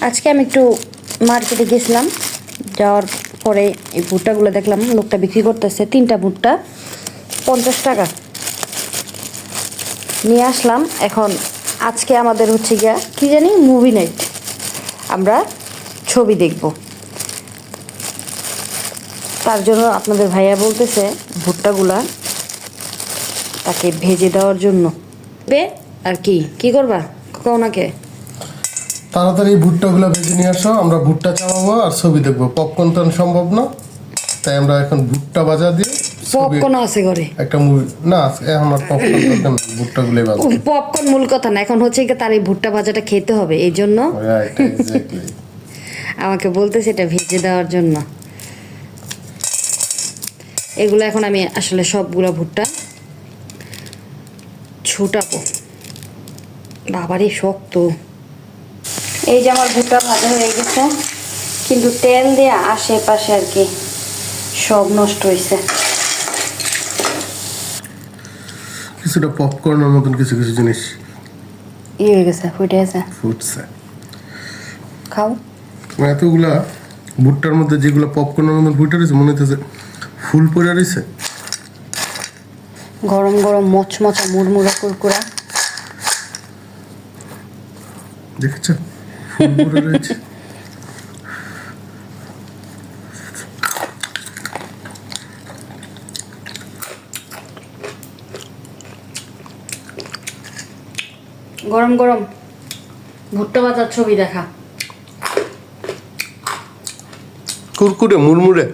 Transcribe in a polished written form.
আজকে আমি একটু মার্কেটে গেছিলাম, যাওয়ার পরে এই ভুট্টাগুলো দেখলাম লোকটা বিক্রি করতেছে। 3টা ভুট্টা 50 টাকা নিয়ে আসলাম। এখন আজকে আমাদের হচ্ছে গিয়া কি জানি মুভি নাইট, আমরা ছবি দেখব। তার জন্য আপনাদের ভাইয়া বলতেছে ভুট্টাগুলা তাকে ভেজে দেওয়ার জন্য। আর কি কি করবা ওনাকে? তাড়াতাড়ি ভুট্টাগুলো ভেজে নিয়ে আসো, আমরা ভুট্টা চাপাবো আর ছবি দেখবো। পপকর্ন তো সম্ভব না, তাই আমরা এখন ভুট্টা ভাজা দিয়ে পপকর্ন আছে ঘরে? একটা মুভি না, এখন আর পপকর্ন দরকার নেই, ভুট্টাগুলোই ভাজবো। পপকর্ন মূল কথা না, এখন হচ্ছে তার এই ভুট্টা ভাজাটা খেতে হবে, এই জন্য আমাকে বলতেছে এটা ভেজে দেওয়ার জন্য। এগুলো এখন আমি আসলে সবগুলো ভুট্টা ছুটাবো। বাবারই শক্ত। এই যে আমার ভুট্টা ভাজা হয়ে গেছে, কিন্তু তেল দেয়া আশেপাশে আর কি সব নষ্ট হয়েছে। কিছুটা পপকর্নের মতন কিছু কিছু জিনিস হয়ে গেছে, ফুটছে। খাও। এতগুলা ভুট্টার মধ্যে যেগুলো পপকর্নের মতন ফুটে রয়েছে, মনে হচ্ছে ফুল পড়ে রয়েছে। গরম গরম মচমচা মুড়মুড়া কুরকুরা। দেখেছো ফুল পড়ে রয়েছে। গরম গরম ভুট্টা ভাজার ছবি দেখা। কুরকুরে মুড়মুড়ে।